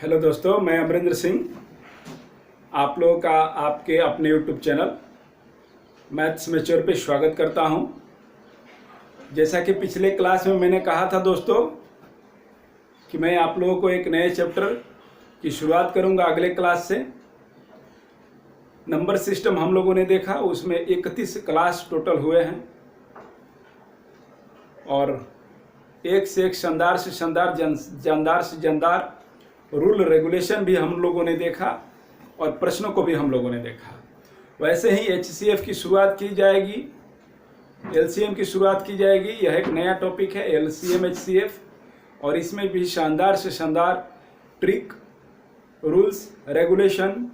Hello दोस्तों, मैं अमरिंदर सिंह आप लोगों का आपके अपने यूट्यूब चैनल मैथ्स मैच्योर पे स्वागत करता हूं। जैसा कि पिछले क्लास में मैंने कहा था दोस्तों कि मैं आप लोगों को एक नए चैप्टर की शुरुआत करूंगा अगले क्लास से। नंबर सिस्टम हम लोगों ने देखा, उसमें 31 क्लास टोटल हुए हैं और एक से एक शानदार से शानदार जानदार से जानदार रूल रेगुलेशन भी हम लोगों ने देखा और प्रश्नों को भी हम लोगों ने देखा। वैसे ही HCF की शुरुआत की जाएगी, LCM की शुरुआत की जाएगी। यह एक नया टॉपिक है LCM HCF और इसमें भी शानदार से शानदार ट्रिक, रूल्स, रेगुलेशन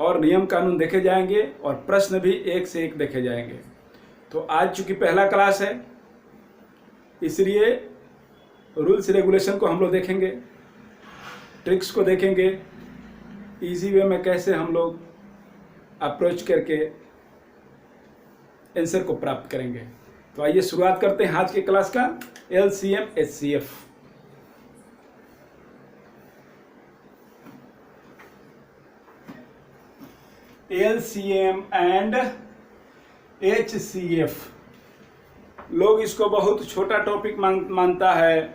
और नियम कानून देखे जाएंगे और प्रश्न भी एक से एक देखे जाएंगे। तो आज चूंकि पहला क्लास है इसलिए रूल्स रेगुलेशन को हम लोग देखेंगे, ट्रिक्स को देखेंगे, इजी वे में कैसे हम लोग अप्रोच करके आंसर को प्राप्त करेंगे। तो आइए शुरुआत करते हैं आज के क्लास का LCM HCF। LCM and HCF लोग इसको बहुत छोटा टॉपिक मानता है,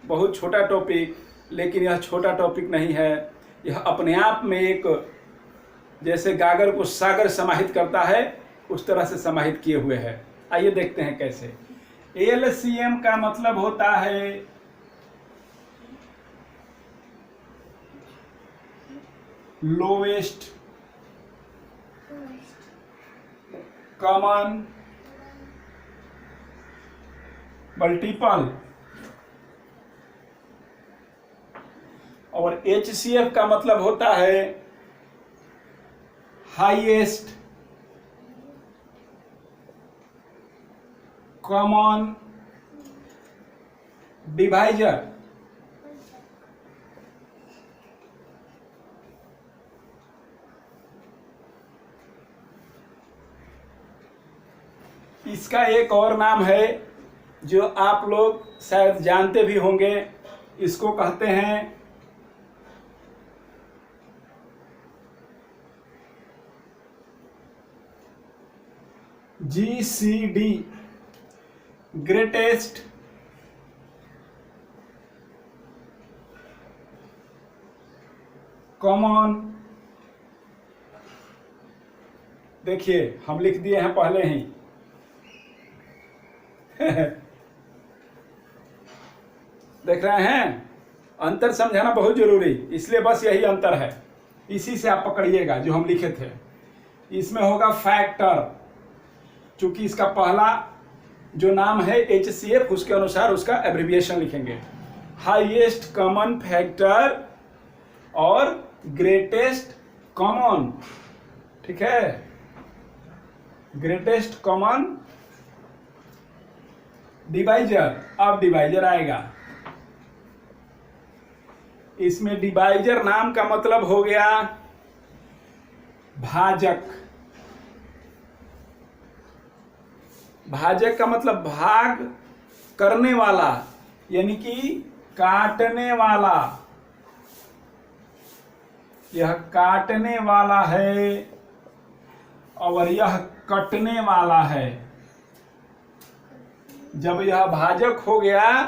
बहुत छोटा टॉपिक, लेकिन यह छोटा टॉपिक नहीं है। यह अपने आप में एक, जैसे गागर को सागर समाहित करता है उस तरह से समाहित किए हुए है। आइए देखते हैं कैसे। LCM का मतलब होता है लोवेस्ट कॉमन मल्टीपल और HCF का मतलब होता है हाईएस्ट कॉमन डिवाइजर। इसका एक और नाम है जो आप लोग शायद जानते भी होंगे, इसको कहते हैं GCD, ग्रेटेस्ट कॉमन। देखिए हम लिख दिए हैं पहले ही देख रहे हैं, अंतर समझाना बहुत जरूरी, इसलिए बस यही अंतर है, इसी से आप पकड़िएगा जो हम लिखे थे। इसमें होगा फैक्टर, चूंकि इसका पहला जो नाम है HCF, उसके अनुसार उसका एब्रिविएशन लिखेंगे, हाईएस्ट कॉमन फैक्टर और ग्रेटेस्ट कॉमन। ठीक है, ग्रेटेस्ट कॉमन डिवाइजर। अब डिवाइजर आएगा, इसमें डिवाइजर नाम का मतलब हो गया भाजक। भाजक का मतलब भाग करने वाला, यानी कि काटने वाला। यह काटने वाला है और यह कटने वाला है। जब यह भाजक हो गया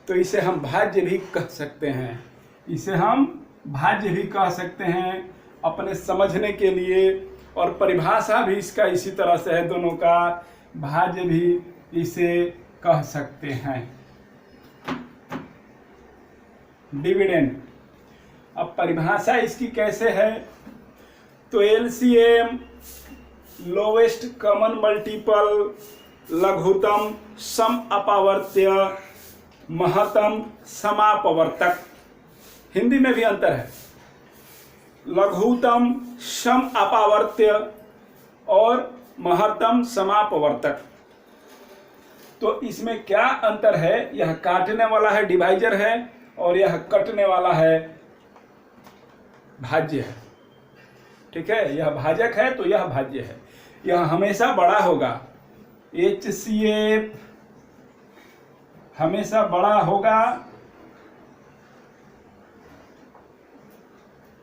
तो इसे हम भाज्य भी कह सकते हैं, इसे हम भाज्य भी कह सकते हैं अपने समझने के लिए, और परिभाषा भी इसका इसी तरह से है, दोनों का भाज्य भी इसे कह सकते हैं। डिविडेंड, अब परिभाषा इसकी कैसे है, तो LCM लोवेस्ट कॉमन मल्टीपल, लघुतम सम अपवर्त्य, महत्तम समापवर्तक। हिंदी में भी अंतर है, लघुतम सम अपवर्त्य और महत्तम समापवर्तक। तो इसमें क्या अंतर है, यह काटने वाला है डिवाइजर है और यह कटने वाला है भाज्य है। ठीक है, यह भाजक है तो यह भाज्य है। यह हमेशा बड़ा होगा, HCF हमेशा बड़ा होगा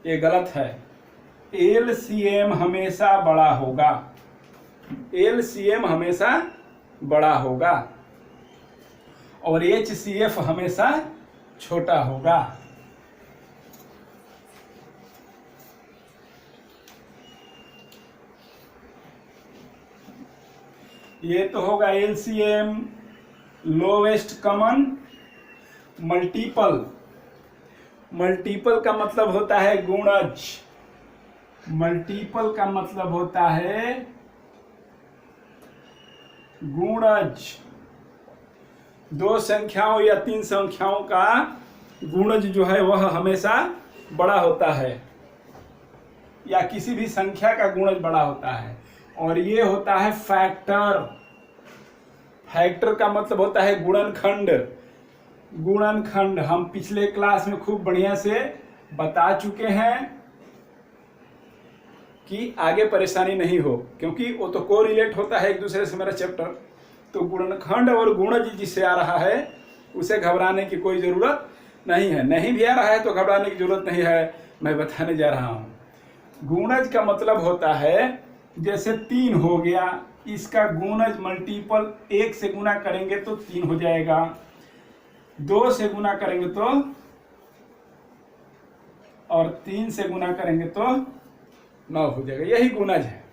ये गलत है। एलसीएम हमेशा बड़ा होगा, एलसीएम हमेशा बड़ा होगा और एचसीएफ हमेशा छोटा होगा। ये तो होगा LCM lowest common multiple. Multiple का मतलब होता है गुणज, मल्टीपल का मतलब होता है गुणज। दो संख्याओं या तीन संख्याओं का गुणज जो है वह हमेशा बड़ा होता है, या किसी भी संख्या का गुणज बड़ा होता है। और ये होता है फैक्टर। फैक्टर का मतलब होता है गुणनखंड। गुणनखंड हम पिछले क्लास में खूब बढ़िया से बता चुके हैं कि आगे परेशानी नहीं हो, क्योंकि वो तो कोरिलेट होता है एक दूसरे से मेरा चैप्टर। तो गुणनखंड और गुणज जिसे आ रहा है उसे घबराने की कोई ज़रूरत नहीं है। नहीं भी आ रहा है तो घबराने की ज़रूरत नहीं है, मैं बताने जा रहा हूँ। गुणज का मतलब होता है जैसे 3 हो गया, इसका गुणज मल्टीपल 1 से गुना करेंगे तो 3 हो जाएगा, 2 से गुना करेंगे तो, और 3 से गुना करेंगे तो 9 हो जाएगा। यही गुणज है।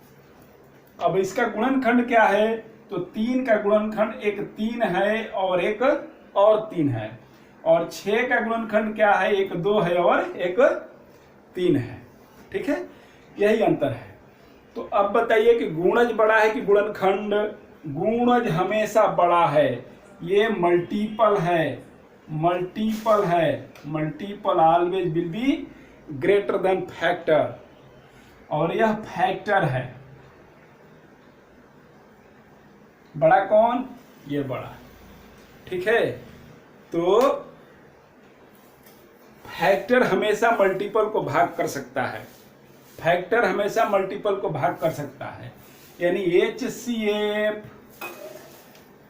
अब इसका गुणनखंड क्या है? तो 3 का गुणनखंड एक 3 है और एक और 3 है, और 6 का गुणनखंड क्या है? एक 2 है और एक 3 है। ठीक है, यही अंतर है। तो अब बताइए कि गुणज बड़ा है कि गुणनखंड? गुणज हमेशा बड़ा है, ये मल्टीपल है, मल्टीपल है। Multiple always will be greater than factor, और यह फैक्टर है। बड़ा कौन? ये बड़ा। ठीक है, तो फैक्टर हमेशा मल्टीपल को भाग कर सकता है, फैक्टर हमेशा मल्टीपल को भाग कर सकता है। यानी एचसीएफ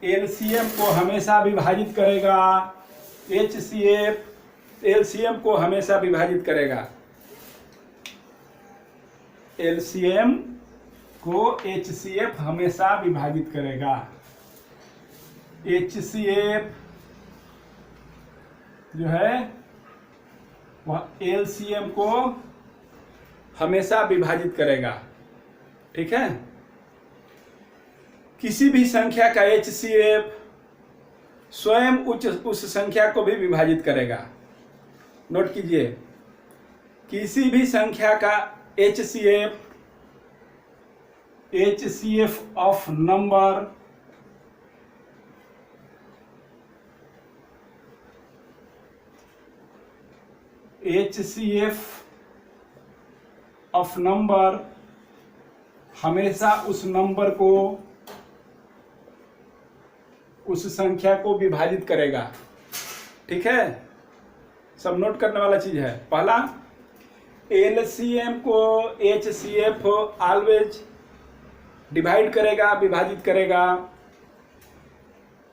एलसीएम को हमेशा विभाजित करेगा, एचसीएफ एलसीएम को हमेशा विभाजित करेगा, एलसीएम को एचसीएफ हमेशा विभाजित करेगा। एचसीएफ जो है वह एलसीएम को हमेशा विभाजित करेगा। ठीक है, किसी भी संख्या का एचसीएफ स्वयं उस संख्या को भी विभाजित करेगा। नोट कीजिए, किसी भी संख्या का HCF of number HCF of number हमेशा उस नंबर को, उस संख्या को विभाजित करेगा। ठीक है, सब नोट करने वाला चीज है। पहला, एलसीएम को एचसीएफ ऑलवेज डिवाइड करेगा, विभाजित करेगा।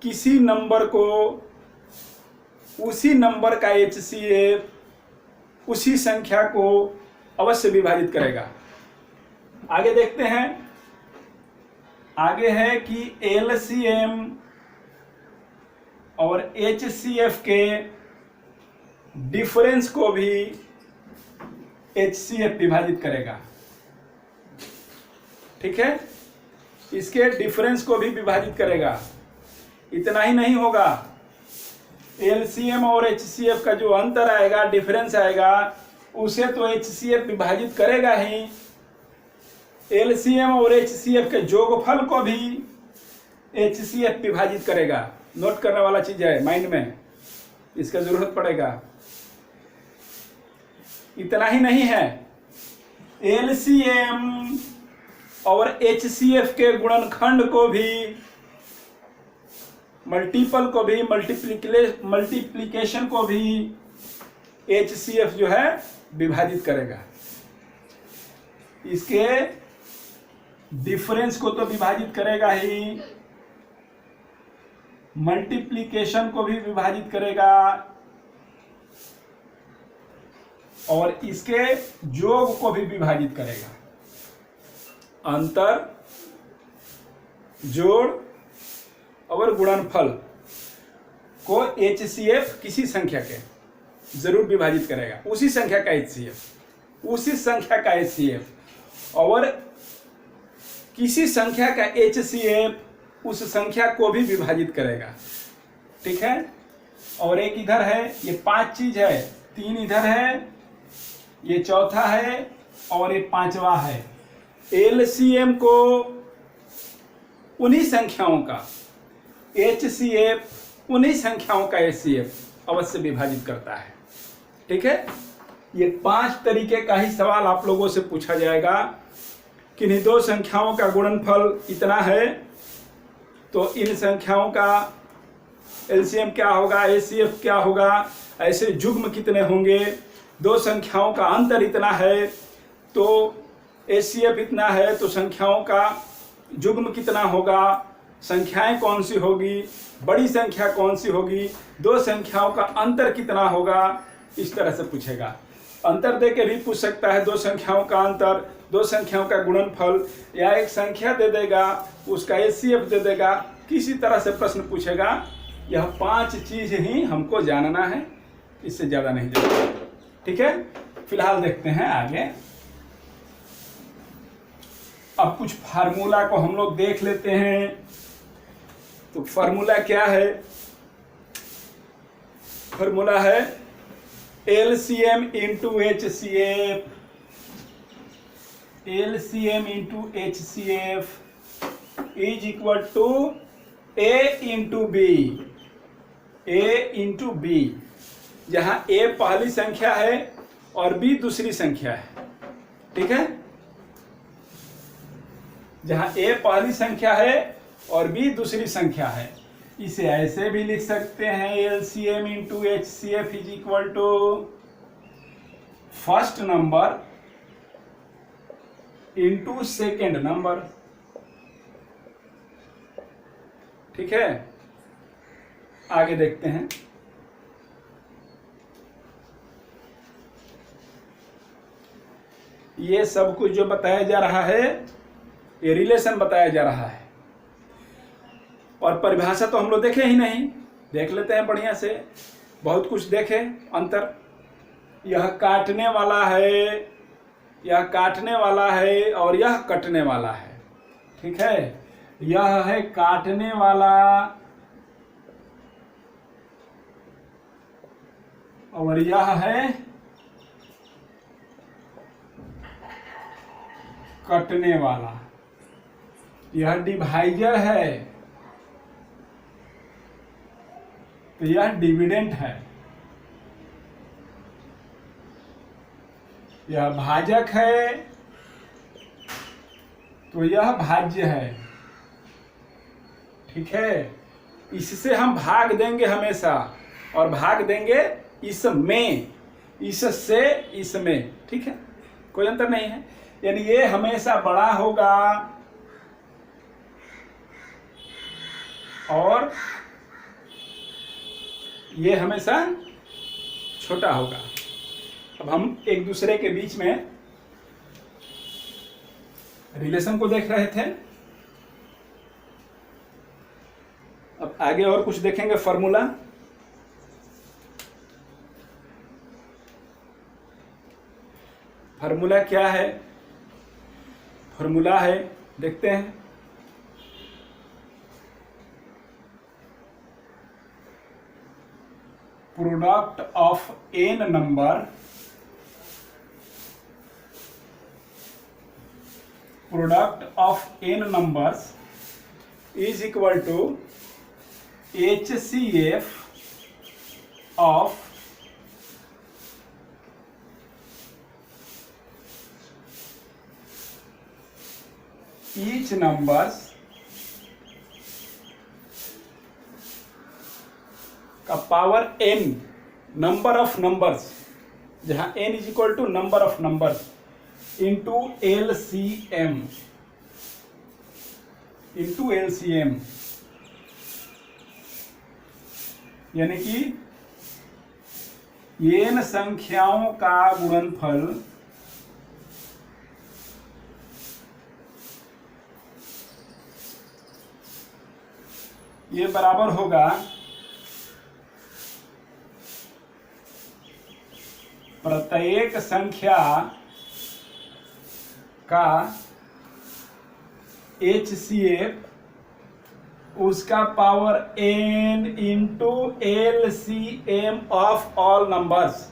किसी नंबर को उसी नंबर का एचसीएफ उसी संख्या को अवश्य विभाजित करेगा। आगे देखते हैं, आगे है कि एलसीएम और एचसीएफ के डिफरेंस को भी एचसीएफ विभाजित करेगा। ठीक है, इसके डिफरेंस को भी विभाजित करेगा। इतना ही नहीं होगा, एलसीएम और एचसीएफ का जो अंतर आएगा, डिफरेंस आएगा, उसे तो एचसीएफ विभाजित करेगा ही, एलसीएम और एचसीएफ के जोगफल को भी एचसीएफ विभाजित करेगा। नोट करने वाला चीज है, माइंड में इसका जरूरत पड़ेगा। इतना ही नहीं है, एलसीएम और एचसीएफ के गुणनखंड को भी, मल्टीपल को भी, मल्टीप्लिकेशन को भी एचसीएफ जो है विभाजित करेगा। इसके डिफरेंस को तो विभाजित करेगा ही, मल्टीप्लिकेशन को भी विभाजित करेगा, और इसके योग को भी विभाजित करेगा। अंतर, जोड़ और गुणनफल को HCF किसी संख्या के जरूर विभाजित करेगा, उसी संख्या का HCF, और किसी संख्या का HCF उस संख्या को भी विभाजित करेगा। ठीक है, और एक इधर है, ये 5 चीज है, 3 इधर है, ये चौथा है और ये 5वां है। LCM को उन्हीं संख्याओं का HCF उन्हीं संख्याओं का HCF अवश्य विभाजित करता है। ठीक है, ये 5 तरीके का ही सवाल आप लोगों से पूछा जाएगा। किन्हीं 2 संख्याओं का गुणनफल इतना है तो इन संख्याओं का LCM क्या होगा, HCF क्या होगा, ऐसे युग्म कितने होंगे। 2 संख्याओं का अंतर इतना है तो HCF इतना है, तो संख्याओं का युग्म कितना होगा, संख्याएं कौन सी होगी, बड़ी संख्या कौन सी होगी, 2 संख्याओं का अंतर कितना होगा, इस तरह से पूछेगा। अंतर दे के भी पूछ सकता है, 2 संख्याओं का अंतर, 2 संख्याओं का गुणनफल, या एक संख्या दे देगा उसका HCF दे देगा, किसी तरह से प्रश्न पूछेगा। यह 5 चीज ही हमको जानना है, इससे ज्यादा नहीं जानना। ठीक है, फिलहाल देखते हैं आगे। अब कुछ फार्मूला को हम लोग देख लेते हैं। तो फार्मूला क्या है, फार्मूला है LCM into HCF, LCM into HCF is equal to A into B, A into B, जहां A पहली संख्या है और B दूसरी संख्या है। ठीक है, जहां A पहली संख्या है और B दूसरी संख्या है। इसे ऐसे भी लिख सकते हैं, LCM into HCF is equal to first number into second number. ठीक है, आगे देखते हैं। ये सब कुछ जो बताया जा रहा है, ये रिलेशन बताया जा रहा है, और परिभाषा तो हम लोग देखे ही नहीं, देख लेते हैं बढ़िया से। बहुत कुछ देखे अंतर। यह काटने वाला है, यह काटने वाला है और यह कटने वाला है। ठीक है, यह है काटने वाला और यह है कटने वाला। यह डिवाइजर है तो यह डिविडेंड है। यह भाजक है तो यह भाज्य है। ठीक है, इससे हम भाग देंगे हमेशा, और भाग देंगे इसमें, इससे इसमें। ठीक है, कोई अंतर नहीं है, यानी ये हमेशा बड़ा होगा और ये हमेशा छोटा होगा। अब हम एक दूसरे के बीच में रिलेशन को देख रहे थे। अब आगे और कुछ देखेंगे फॉर्मूला। फॉर्मूला क्या है, फॉर्मूला है, देखते हैं। Product of n number, product of n numbers is equal to HCF of each numbers का power n, number of numbers, जहां n is equal to number of numbers into LCM, into LCM, यानी कि n संख्याओं का गुणनफल ये बराबर होगा प्रत्येक संख्या का HCF उसका power n into LCM of all numbers.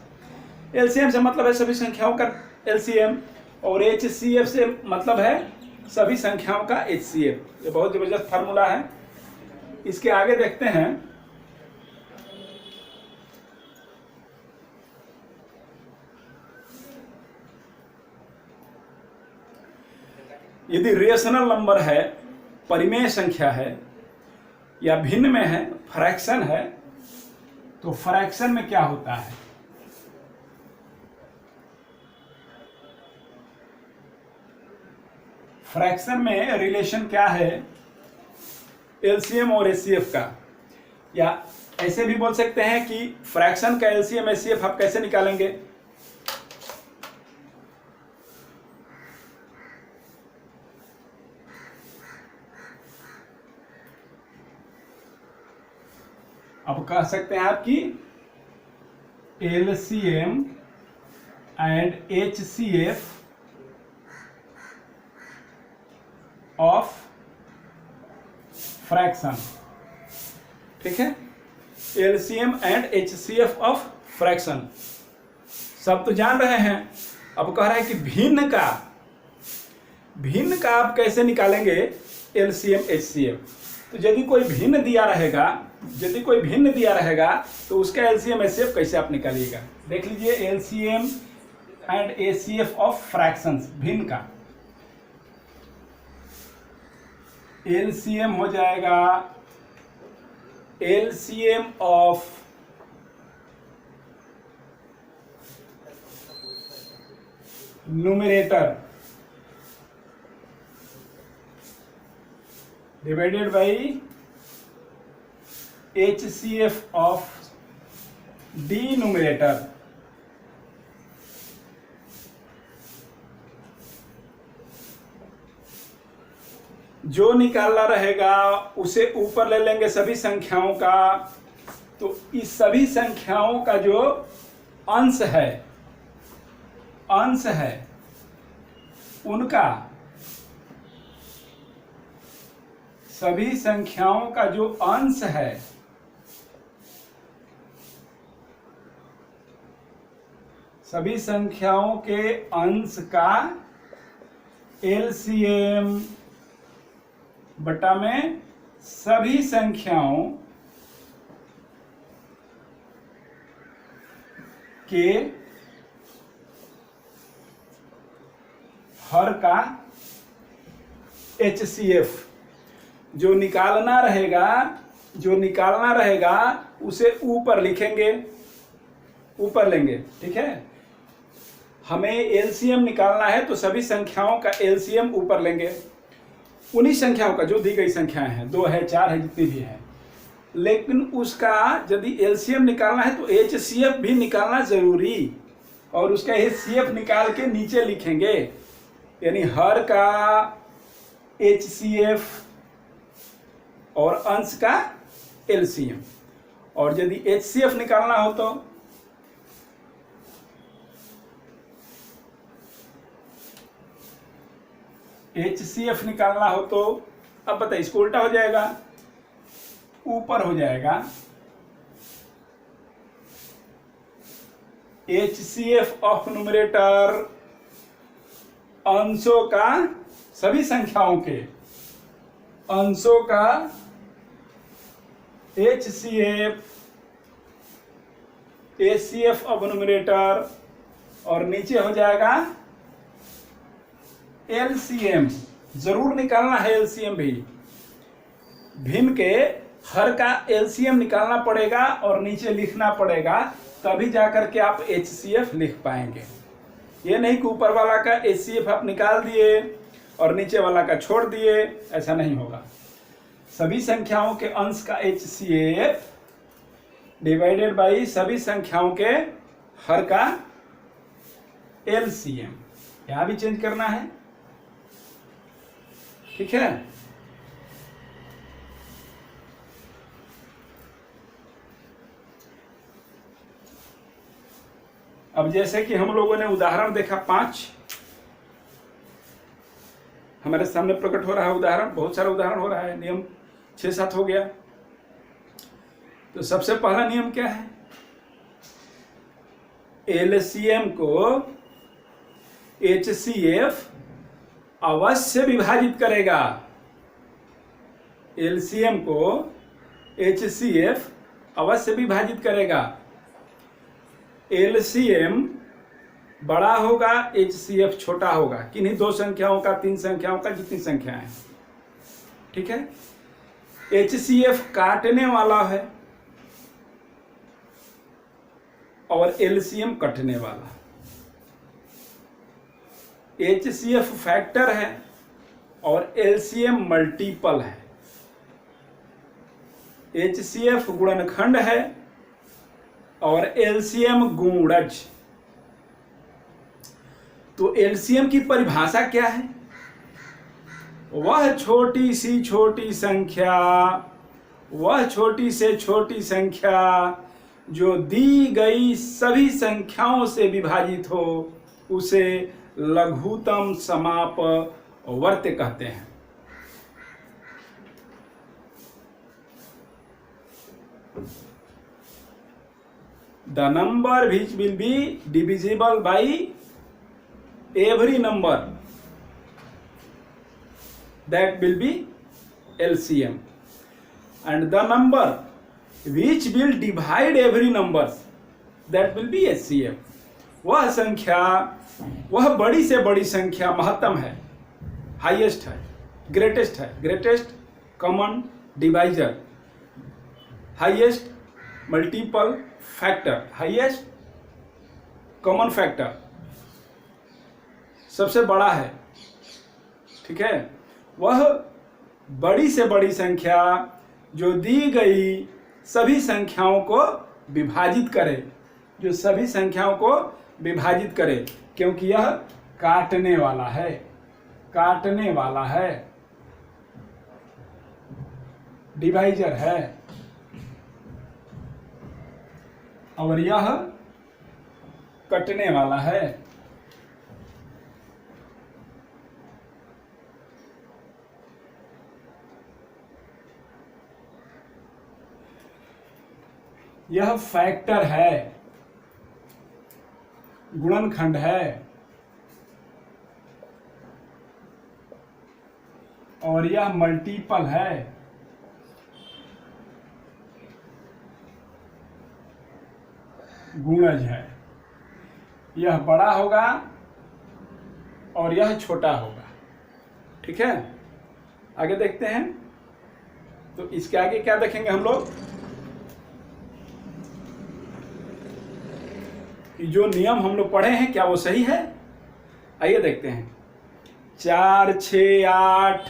LCM से मतलब है सभी संख्याओं का LCM और HCF से मतलब है सभी संख्याओं का HCF। ये बहुत जबरदस्त फार्मूला है। इसके आगे देखते हैं। यदि रेशनल नंबर है, परिमेय संख्या है या भिन्न में है, फ्रैक्शन है, तो फ्रैक्शन में क्या होता है? फ्रैक्शन में रिलेशन क्या है एलसीएम और एचसीएफ का? या ऐसे भी बोल सकते हैं कि फ्रैक्शन का एलसीएम एचसीएफ आप कैसे निकालेंगे? अब कह सकते हैं आप कि LCM and HCF of fraction. ठीक है, LCM and HCF of fraction सब तो जान रहे हैं। अब कह रहा है कि भिन्न का आप कैसे निकालेंगे एलसीएम एचसीएफ? तो यदि कोई भिन्न दिया रहेगा तो उसका एलसीएम एचसीएफ कैसे आप निकालिएगा? देख लीजिए, LCM and HCF of fractions, भिन्न का एलसीएम हो जाएगा LCM of numerator divided by HCF of denominator. जो निकालना रहेगा उसे ऊपर ले लेंगे सभी संख्याओं का। तो इस सभी संख्याओं का जो अंश है उनका, सभी संख्याओं का जो अंश है सभी संख्याओं के अंश का एलसीएम बटा में सभी संख्याओं के हर का HCF। जो निकालना रहेगा उसे ऊपर लिखेंगे, ऊपर लेंगे। ठीक है, हमें एलसीएम निकालना है तो सभी संख्याओं का एलसीएम ऊपर लेंगे। उन्हीं संख्याओं का जो दी गई संख्याएं हैं, 2 है 4 है जितनी भी है, लेकिन उसका यदि एलसीएम निकालना है तो एचसीएफ भी निकालना जरूरी, और उसका एचसीएफ निकाल के नीचे लिखेंगे, यानी हर का एचसीएफ और अंश का एलसीएम। और यदि एचसीएफ निकालना हो तो HCF निकालना हो तो अब बताइए, इसको उल्टा हो जाएगा, ऊपर हो जाएगा HCF ऑफ न्यूमरेटर अंशों का, सभी संख्याओं के अंशों का HCF ऑफ न्यूमरेटर, और नीचे हो जाएगा एलसीएम। जरूर निकालना है एलसीएम भी, भिन्न के हर का एलसीएम निकालना पड़ेगा और नीचे लिखना पड़ेगा, तभी जाकर के आप HCF लिख पाएंगे। ये नहीं कि ऊपर वाला का HCF आप निकाल दिए और नीचे वाला का छोड़ दिए, ऐसा नहीं होगा। सभी संख्याओं के अंश का HCF डिवाइडेड बाई सभी संख्याओं के हर का एलसीएम, यहां भी चेंज करना है, ठीक है। अब जैसे कि हम लोगों ने उदाहरण देखा 5, हमारे सामने प्रकट हो रहा है उदाहरण, बहुत सारा उदाहरण हो रहा है, नियम 6-7 हो गया। तो सबसे पहला नियम क्या है, एलसीएम को एचसीएफ अवश्य विभाजित करेगा। एलसीएम को एचसीएफ अवश्य विभाजित करेगा। एलसीएम बड़ा होगा, एचसीएफ छोटा होगा, किन्हीं 2 संख्याओं का, 3 संख्याओं का, जितनी संख्याएं हैं, ठीक है। एचसीएफ काटने वाला है और एलसीएम कटने वाला। एचसीएफ फैक्टर है और एलसीएम मल्टीपल है। एचसीएफ गुणनखंड है और एलसीएम गुणज। तो एलसीएम की परिभाषा क्या है, वह छोटी सी छोटी संख्या, वह छोटी से छोटी संख्या जो दी गई सभी संख्याओं से विभाजित हो, उसे लघुतम समापवर्त कहते हैं। The number which will be divisible by every number, that will be LCM, and the number which will divide every numbers, that will be HCF। वह संख्या, वह बड़ी से बड़ी संख्या महत्तम है, हाईएस्ट है, ग्रेटेस्ट है, greatest common divisor, highest multiple factor, highest common factor, सबसे बड़ा है, ठीक है। वह बड़ी से बड़ी संख्या जो दी गई सभी संख्याओं को विभाजित करे, जो सभी संख्याओं को विभाजित करे, क्योंकि यह काटने वाला है, काटने वाला है, डिवाइजर है, और यह कटने वाला है। यह फैक्टर है, गुणनखंड है, और यह मल्टीपल है, गुणज है। यह बड़ा होगा और यह छोटा होगा, ठीक है। आगे देखते हैं, तो इसके आगे क्या देखेंगे हम लोग, कि जो नियम हम लोग पढ़े हैं क्या वो सही है। आइए देखते हैं। 4 6 8,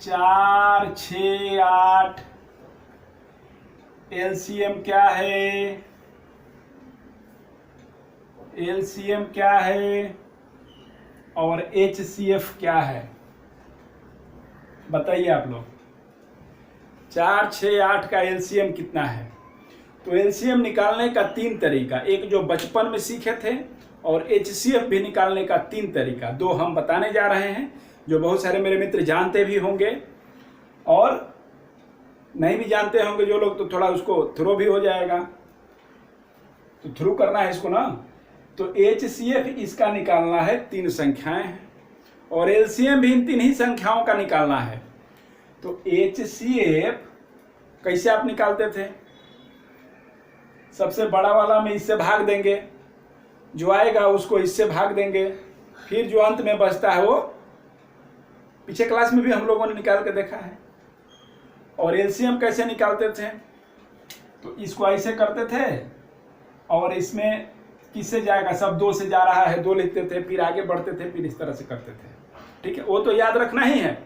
4 6 8 एलसीएम क्या है, एलसीएम क्या है और एचसीएफ क्या है, बताइए आप लोग। 4 6 8 का एलसीएम कितना है। तो एलसीएम निकालने का 3 तरीका, एक जो बचपन में सीखे थे, और एचसीएफ भी निकालने का 3 तरीका, 2 हम बताने जा रहे हैं, जो बहुत सारे मेरे मित्र जानते भी होंगे और नहीं भी जानते होंगे जो लोग, तो थोड़ा उसको थ्रो भी हो जाएगा, तो थ्रू करना है इसको ना। तो एचसीएफ इसका निकालना है, 3 संख्याएं हैं, और एलसीएम भी इन 3 ही संख्याओं का निकालना है। तो एचसीएफ कैसे आप निकालते थे, सबसे बड़ा वाला में इससे भाग देंगे, जो आएगा उसको इससे भाग देंगे, फिर जो अंत में बचता है वो पीछे क्लास में भी हम लोगों ने निकाल के देखा है। और एलसीएम कैसे निकालते थे, तो इसको ऐसे करते थे और इसमें किससे जाएगा, सब 2 से जा रहा है, 2 लिखते थे, फिर आगे बढ़ते थे, फिर इस तरह से करते थे, ठीक है। वो तो याद रखना ही है,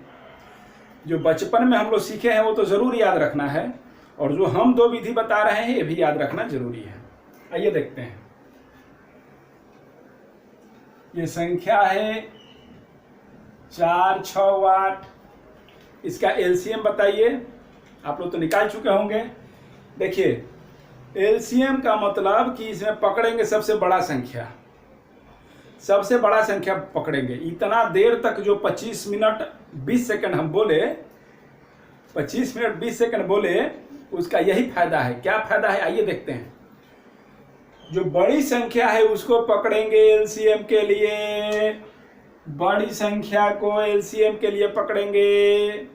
जो बचपन में हम लोग सीखे हैं वो तो ज़रूर याद रखना है, और जो हम 2 विधि बता रहे हैं ये भी याद रखना जरूरी है। आइए देखते हैं। ये संख्या है 4, 6, 8। इसका एलसीएम बताइए। आप लोग तो निकाल चुके होंगे। देखिए, एलसीएम का मतलब कि इसमें पकड़ेंगे सबसे बड़ा संख्या, सबसे बड़ा संख्या पकड़ेंगे। इतना देर तक जो 25 मिनट 20 सेकंड हम बोले, 25 मिनट 20 सेकंड बोले, उसका यही फायदा है। क्या फायदा है, आइए देखते हैं। जो बड़ी संख्या है उसको पकड़ेंगे एलसीएम के लिए, बड़ी संख्या को एलसीएम के लिए पकड़ेंगे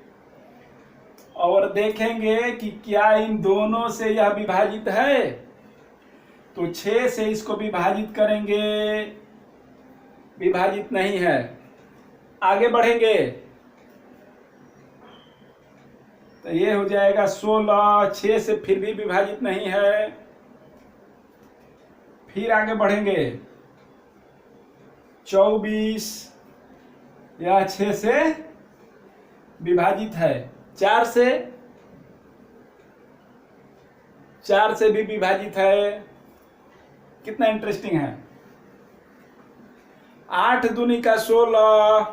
और देखेंगे कि क्या इन दोनों से यह विभाजित है। तो 6 से इसको विभाजित करेंगे, विभाजित नहीं है। आगे बढ़ेंगे तो ये हो जाएगा 16, 6 से फिर भी विभाजित नहीं है। फिर आगे बढ़ेंगे 24, यह 6 से विभाजित है। 4 से भी विभाजित है। कितना इंटरेस्टिंग है। 8 दूनी का 16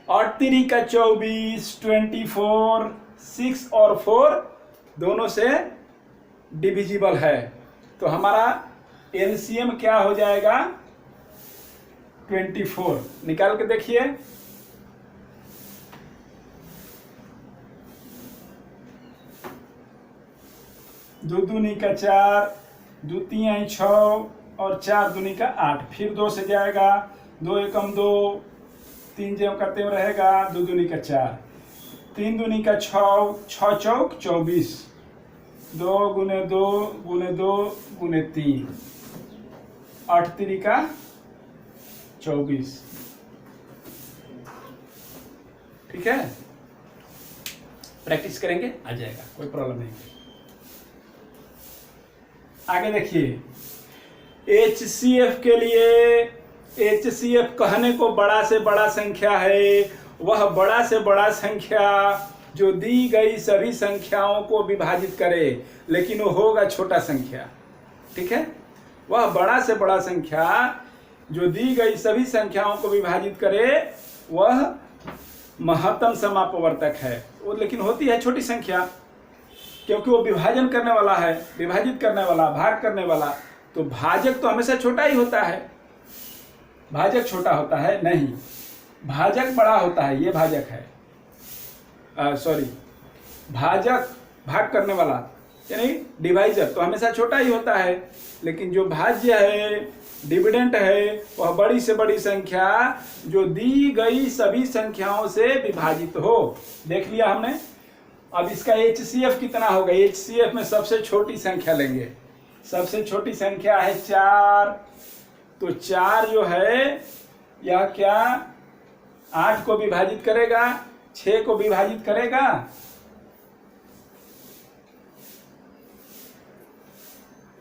और 3 का 24, 24, 6 और 4 दोनों से डिविजिबल है। तो हमारा एलसीएम क्या हो जाएगा, 24। निकाल के देखिए। दो दूनी का 4, 2 3 6 और 4 दूनी का 8। फिर 2 से जाएगा, 2 एकम 2, 3 ज्यों का त्यों रहेगा, 2 दूनी का 4, 3 दूनी का 6, 6 चौक 24, 2 गुने 2 गुने 2 गुने 3, 8 3 का 24। ठीक है, प्रैक्टिस करेंगे, आ जाएगा, कोई प्रॉब्लम नहीं। आगे देखिए, HCF के लिए, HCF कहने को बड़ा से बड़ा संख्या है, वह बड़ा से बड़ा संख्या जो दी गई सभी संख्याओं को विभाजित करे, लेकिन वो होगा छोटा संख्या। ठीक है, वह बड़ा से बड़ा संख्या जो दी गई सभी संख्याओं को विभाजित करे, वह महत्तम समापवर्तक है। वो लेकिन होती है छोटी संख्या, क्योंकि वो विभाजन करने वाला है, विभाजित करने वाला, भाग करने वाला। तो भाजक तो हमेशा छोटा ही होता है। भाजक छोटा होता है नहीं, भाजक बड़ा होता है। ये भाजक है, भाजक भाग करने वाला यानी डिवाइजर तो हमेशा छोटा ही होता है। लेकिन जो भाज्य है, डिविडेंट है, वह बड़ी से बड़ी संख्या जो दी गई सभी संख्याओं से विभाजित हो। देख लिया हमने। अब इसका HCF कितना होगा। HCF में सबसे छोटी संख्या लेंगे। सबसे छोटी संख्या है 4। तो 4 जो है यह क्या 8 को विभाजित करेगा, 6 को विभाजित करेगा।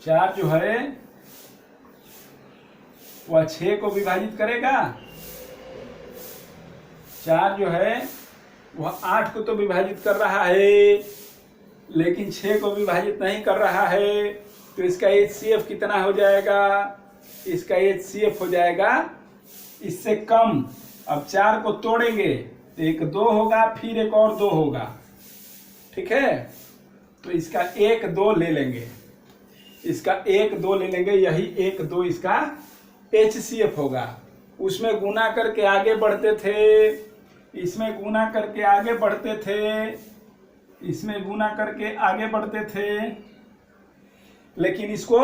4 जो है वह 6 को विभाजित करेगा। 4 जो है वह 8 को तो विभाजित कर रहा है, लेकिन 6 को विभाजित नहीं कर रहा है। तो इसका HCF कितना हो जाएगा। इसका HCF हो जाएगा इससे कम। अब 4 को तोड़ेंगे तो एक 2 होगा, फिर एक और 2 होगा। ठीक है, तो इसका 1 2 ले लेंगे। इसका 1 2 ले लेंगे, यही 1 2 इसका HCF होगा। उसमें गुना करके आगे बढ़ते थे, इसमें गुना करके आगे बढ़ते थे, इसमें गुना करके आगे बढ़ते थे, लेकिन इसको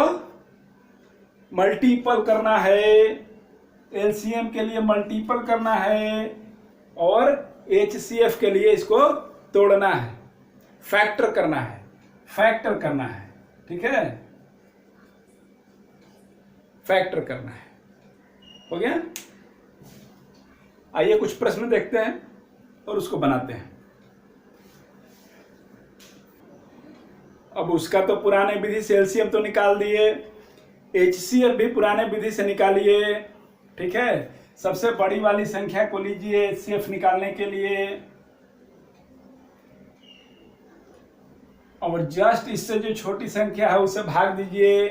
मल्टीपल करना है। एलसीएम के लिए मल्टीपल करना है और HCF के लिए इसको तोड़ना है, फैक्टर करना है, फैक्टर करना है। ठीक है, फैक्टर करना है। हो गया। आइए कुछ प्रश्न देखते हैं और उसको बनाते हैं। अब उसका तो पुराने विधि से एलसीएम तो निकाल दिए, HCF भी पुराने विधि से निकालिए। ठीक है, सबसे बड़ी वाली संख्या को लीजिए HCF निकालने के लिए, और जस्ट इससे जो छोटी संख्या है उसे भाग दीजिए।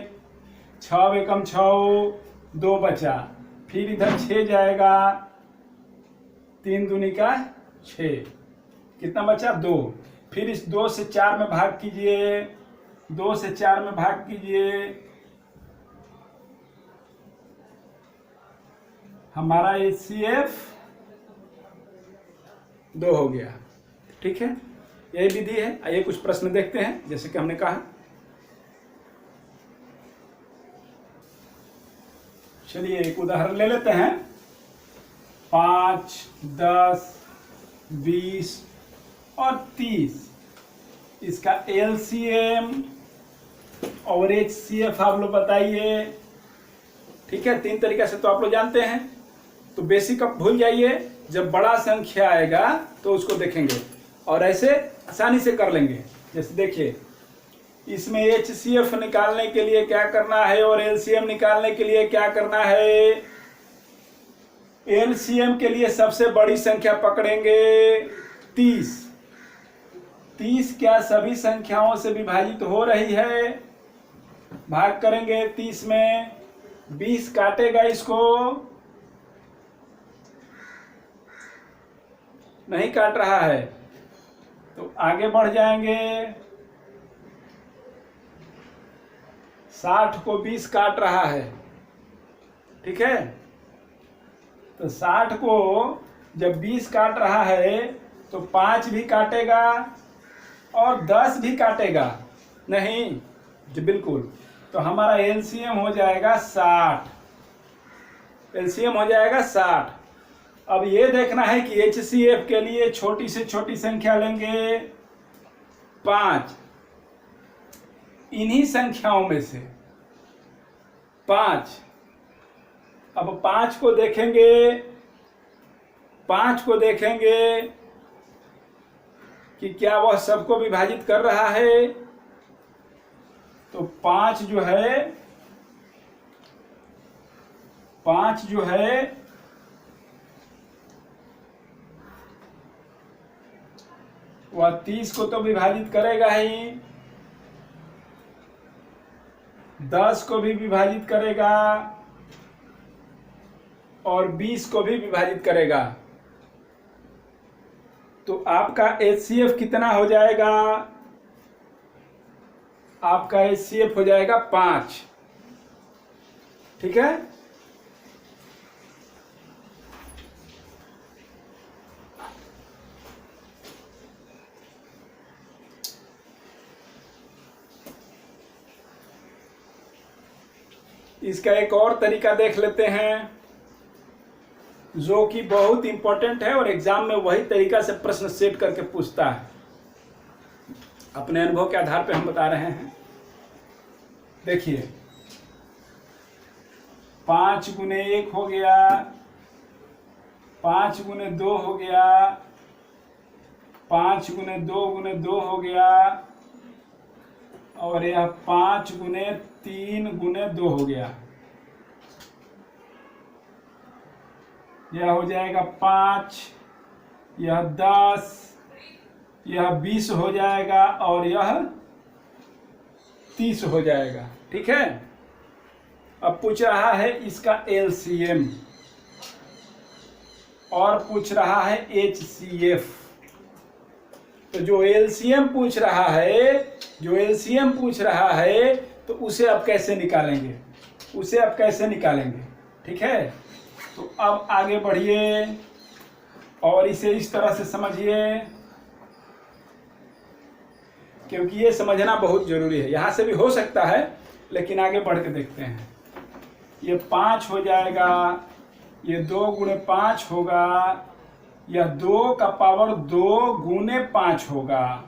6 एकम 6, 2 बचा, फिर इधर 6 जाएगा, 3 दूनी का 6, कितना बचा 2, फिर इस 2 से 4 में भाग कीजिए, 2 से 4 में भाग कीजिए, हमारा HCF 2 हो गया। ठीक है, यही विधि है। आइए कुछ प्रश्न देखते हैं। जैसे कि हमने कहा, चलिए एक उदाहरण ले लेते हैं। 5, 10, 20 और 30, इसका LCM और HCF आप लोग बताइए। ठीक है, 3 तरीका से तो आप लोग जानते हैं, तो बेसिक अब भूल जाइए। जब बड़ा संख्या आएगा तो उसको देखेंगे और ऐसे आसानी से कर लेंगे। जैसे देखिए, इसमें HCF निकालने के लिए क्या करना है और LCM निकालने के लिए क्या करना है। LCM के लिए सबसे बड़ी संख्या पकड़ेंगे 30। 30 क्या सभी संख्याओं से विभाजित हो रही है? भाग करेंगे 30 में, 20 काटेगा इसको, नहीं काट रहा है, तो आगे बढ़ जाएंगे। 60 को 20 काट रहा है। ठीक है, तो 60 को जब 20 काट रहा है तो 5 भी काटेगा और 10 भी काटेगा, नहीं जी बिल्कुल। तो हमारा LCM हो जाएगा 60, LCM हो जाएगा 60। अब ये देखना है कि HCF के लिए छोटी से छोटी संख्या लेंगे 5, इन्हीं संख्याओं में से 5। अब 5 को देखेंगे, 5 को देखेंगे कि क्या वह सबको विभाजित कर रहा है। तो 5 जो है, 5 जो है वह 30 को तो विभाजित करेगा ही, 10 को भी विभाजित करेगा और 20 को भी विभाजित करेगा। तो आपका HCF कितना हो जाएगा? आपका HCF हो जाएगा 5। ठीक है, इसका एक और तरीका देख लेते हैं जो कि बहुत इंपॉर्टेंट है और एग्जाम में वही तरीका से प्रश्न सेट करके पूछता है। अपने अनुभव के आधार पर हम बता रहे हैं। देखिए, 5 गुने 1 हो गया, 5 गुने 2 हो गया, 5 गुने 2 गुने 2 हो गया, और यह 5 गुने 3 गुने 2 हो गया। यह हो जाएगा 5, यह 10, यह 20 हो जाएगा और यह 30 हो जाएगा। ठीक है, अब पूछ रहा है इसका LCM और पूछ रहा है HCF। तो जो LCM पूछ रहा है, जो LCM पूछ रहा है, तो उसे अब कैसे निकालेंगे, उसे अब कैसे निकालेंगे। ठीक है, तो अब आगे बढ़िए और इसे इस तरह से समझिए, क्योंकि ये समझना बहुत जरूरी है। यहाँ से भी हो सकता है, लेकिन आगे बढ़ के देखते हैं। ये 5 हो जाएगा, ये 2 गुणे 5 होगा, यह 2 का पावर 2 गुने 5 होगा,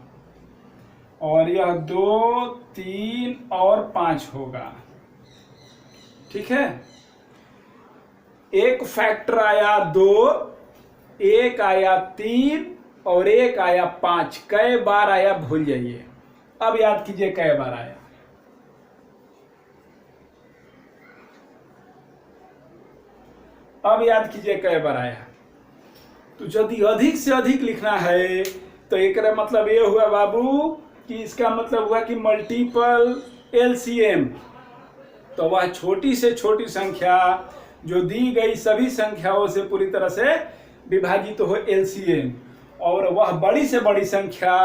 और यह 2, 3 और 5 होगा। ठीक है, एक फैक्टर आया 2, एक आया 3 और एक आया 5। कई बार आया भूल जाइए, अब याद कीजिए कई बार आया। अब याद कीजिए कई बार आया। तो यदि अधिक से अधिक लिखना है तो एक मतलब ये हुआ बाबू कि इसका मतलब हुआ कि मल्टीपल LCM। तो वह छोटी से छोटी संख्या जो दी गई सभी संख्याओं से पूरी तरह से विभाजित हो एलसीएम, और वह बड़ी से बड़ी संख्या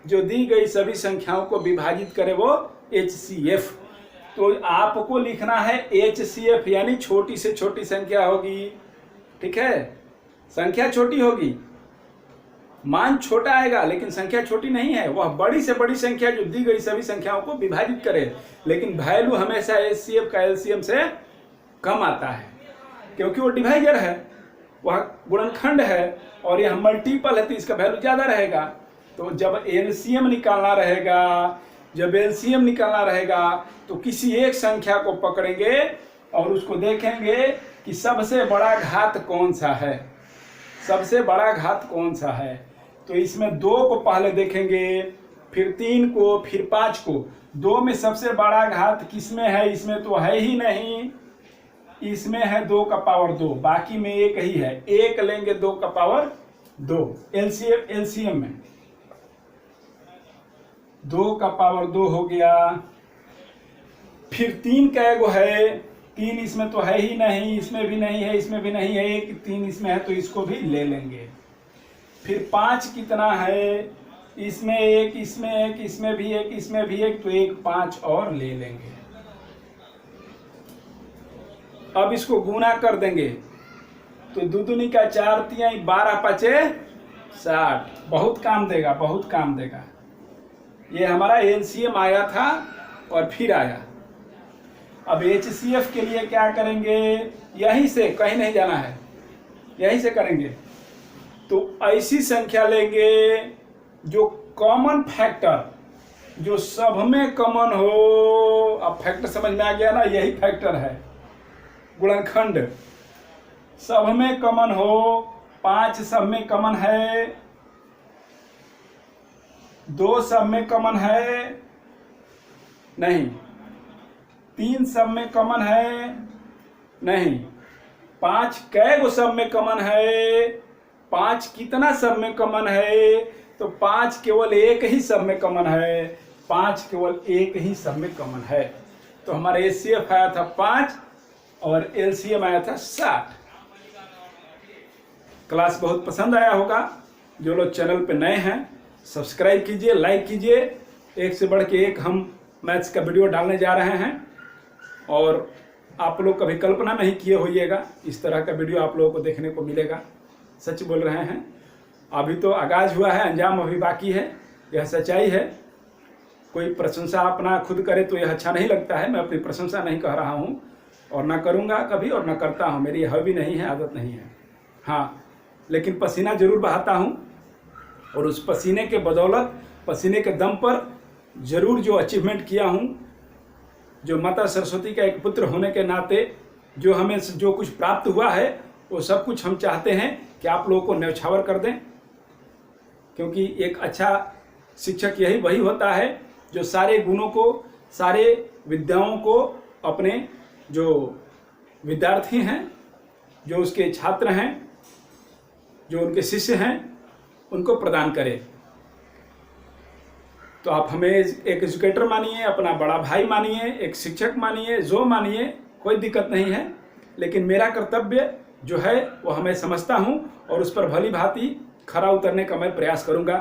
जो दी गई सभी संख्याओं को विभाजित करे वो एचसीएफ। तो आपको लिखना है एचसीएफ, यानी छोटी से छोटी संख्या होगी। ठीक है, संख्या छोटी होगी, मान छोटा आएगा लेकिन संख्या छोटी नहीं है। वह बड़ी से बड़ी संख्या जो दी गई सभी संख्याओं को विभाजित करे, लेकिन वैल्यू हमेशा एचसीएफ का एलसीएम से कम आता है, क्योंकि वो डिवाइजर है, वह गुणनखंड है, और यह मल्टीपल है तो इसका वैल्यू ज्यादा रहेगा। तो जब एलसीएम निकालना रहेगा तो किसी एक संख्या को पकड़ेंगे और उसको देखेंगे कि सबसे बड़ा घात कौन सा है, सबसे बड़ा घात कौन सा है। तो इसमें 2 को पहले देखेंगे, फिर 3 को, फिर 5 को। 2 में सबसे बड़ा घात किसमें है? इसमें तो है ही नहीं, इसमें है 2 का पावर 2, बाकी में 1 ही है। 1 लेंगे 2 का पावर 2 एलसीएम में 2 का पावर 2 हो गया। फिर 3 का एगो है, 3 इसमें तो है ही नहीं, इसमें भी नहीं है, इसमें भी नहीं है, 1 3 इसमें है तो इसको भी ले लेंगे। फिर 5 कितना है? इसमें 1, इसमें 1, इसमें भी 1, इसमें भी 1, तो 1 5 और ले लेंगे। अब इसको गुना कर देंगे तो 2 दूनी का 4 तिहाई 12 5 60, बहुत काम देगा, बहुत काम देगा। ये हमारा एलसीएम आया था और फिर आया। अब एचसीएफ के लिए क्या करेंगे? यहीं से, कहीं नहीं जाना है, यहीं से करेंगे। तो ऐसी संख्या लेंगे जो कॉमन फैक्टर, जो सब में कॉमन हो। अब फैक्टर समझ में आ गया ना, यही फैक्टर है, गुणनखंड सब में कॉमन हो। 5 सब में कॉमन है, 2 सब में कॉमन है नहीं, 3 सब में कॉमन है नहीं, 5 कै गो सब में कॉमन है? 5 कितना सब में कॉमन है? तो 5 केवल एक ही सब में कॉमन है, 5 केवल एक ही सब में कॉमन है। तो हमारा एचसीएफ आया था 5 और एलसीएम आया था 60। क्लास बहुत पसंद आया होगा। जो लोग चैनल पे नए हैं सब्सक्राइब कीजिए, लाइक कीजिए। एक से बढ़ के एक हम मैथ्स का वीडियो डालने जा रहे हैं, और आप लोग कभी कल्पना नहीं किए होइएगा इस तरह का वीडियो आप लोगों को देखने को मिलेगा। सच बोल रहे हैं, अभी तो आगाज हुआ है, अंजाम अभी बाकी है, यह सच्चाई है। कोई प्रशंसा अपना खुद करे तो यह अच्छा नहीं लगता है। मैं अपनी प्रशंसा नहीं कह रहा हूँ और ना करूँगा कभी और ना करता हूँ, मेरी हॉबी नहीं है, आदत नहीं है। हाँ, लेकिन पसीना जरूर बहाता हूँ, और उस पसीने के बदौलत, पसीने के दम पर जरूर जो अचीवमेंट किया हूँ, जो माता सरस्वती का एक पुत्र होने के नाते जो हमें जो कुछ प्राप्त हुआ है, वो सब कुछ हम चाहते हैं कि आप लोगों को न्यौछावर कर दें। क्योंकि एक अच्छा शिक्षक यही वही होता है जो सारे गुणों को, सारे विद्याओं को अपने जो विद्यार्थी हैं, जो उसके छात्र हैं, जो उनके शिष्य हैं, उनको प्रदान करे। तो आप हमें एक एजुकेटर मानिए, अपना बड़ा भाई मानिए, एक शिक्षक मानिए, जो मानिए, कोई दिक्कत नहीं है। लेकिन मेरा कर्तव्य जो है वो हमें समझता हूँ और उस पर भली भांति खरा उतरने का मैं प्रयास करूँगा।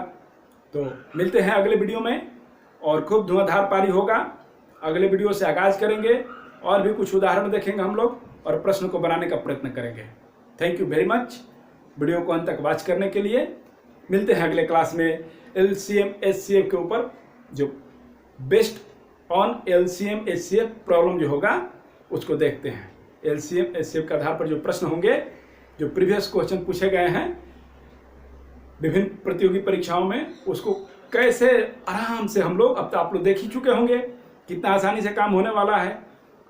तो मिलते हैं अगले वीडियो में, और खूब धुआंधार पारी होगा। अगले वीडियो से आगाज करेंगे और भी कुछ उदाहरण देखेंगे हम लोग, और प्रश्न को बनाने का प्रयत्न करेंगे। Thank you very much video को अंत तक वॉच करने के लिए। मिलते हैं अगले क्लास में एलसीएम एचसीएफ के ऊपर, जो based on LCM HCF problem जो होगा उसको देखते हैं। एलसीएम एचसीएफ के आधार पर जो प्रश्न होंगे, जो प्रीवियस क्वेश्चन पूछे गए हैं विभिन्न प्रतियोगी परीक्षाओं में, उसको कैसे आराम से हम लोग, अब तो आप लोग देख ही चुके होंगे कितना आसानी से काम होने वाला है।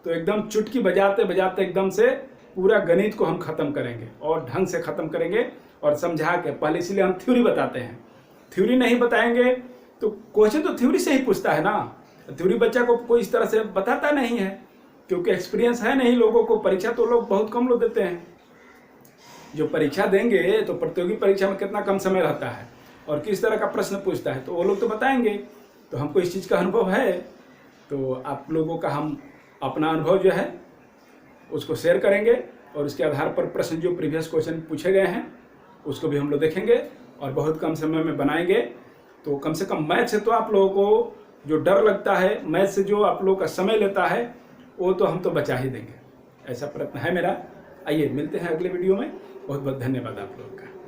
तो एकदम चुटकी बजाते बजाते एकदम से पूरा गणित को हम खत्म करेंगे, और ढंग से खत्म करेंगे और समझा के। पहले इसीलिए हम थ्योरी बताते हैं, थ्योरी नहीं बताएंगे तो क्वेश्चन तो थ्योरी से ही पूछता है ना। थ्योरी बच्चा को कोई इस तरह से बताता नहीं है, क्योंकि एक्सपीरियंस है नहीं लोगों को। परीक्षा तो लोग बहुत कम लोग देते हैं। जो परीक्षा देंगे तो प्रतियोगी परीक्षा में कितना कम समय रहता है और किस तरह का प्रश्न पूछता है, तो वो लोग तो बताएंगे। तो हमको इस चीज़ का अनुभव है, तो आप लोगों का हम अपना अनुभव जो है उसको शेयर करेंगे और उसके आधार पर प्रश्न जो प्रीवियस क्वेश्चन पूछे गए हैं उसको भी हम लोग देखेंगे और बहुत कम समय में बनाएंगे। तो कम से कम मैथ से तो आप लोगों को जो डर लगता है, मैथ से जो आप लोगों का समय लेता है, वो तो हम तो बचा ही देंगे, ऐसा प्रयत्न है मेरा। आइए मिलते हैं अगले वीडियो में। बहुत बहुत धन्यवाद आप लोगों का।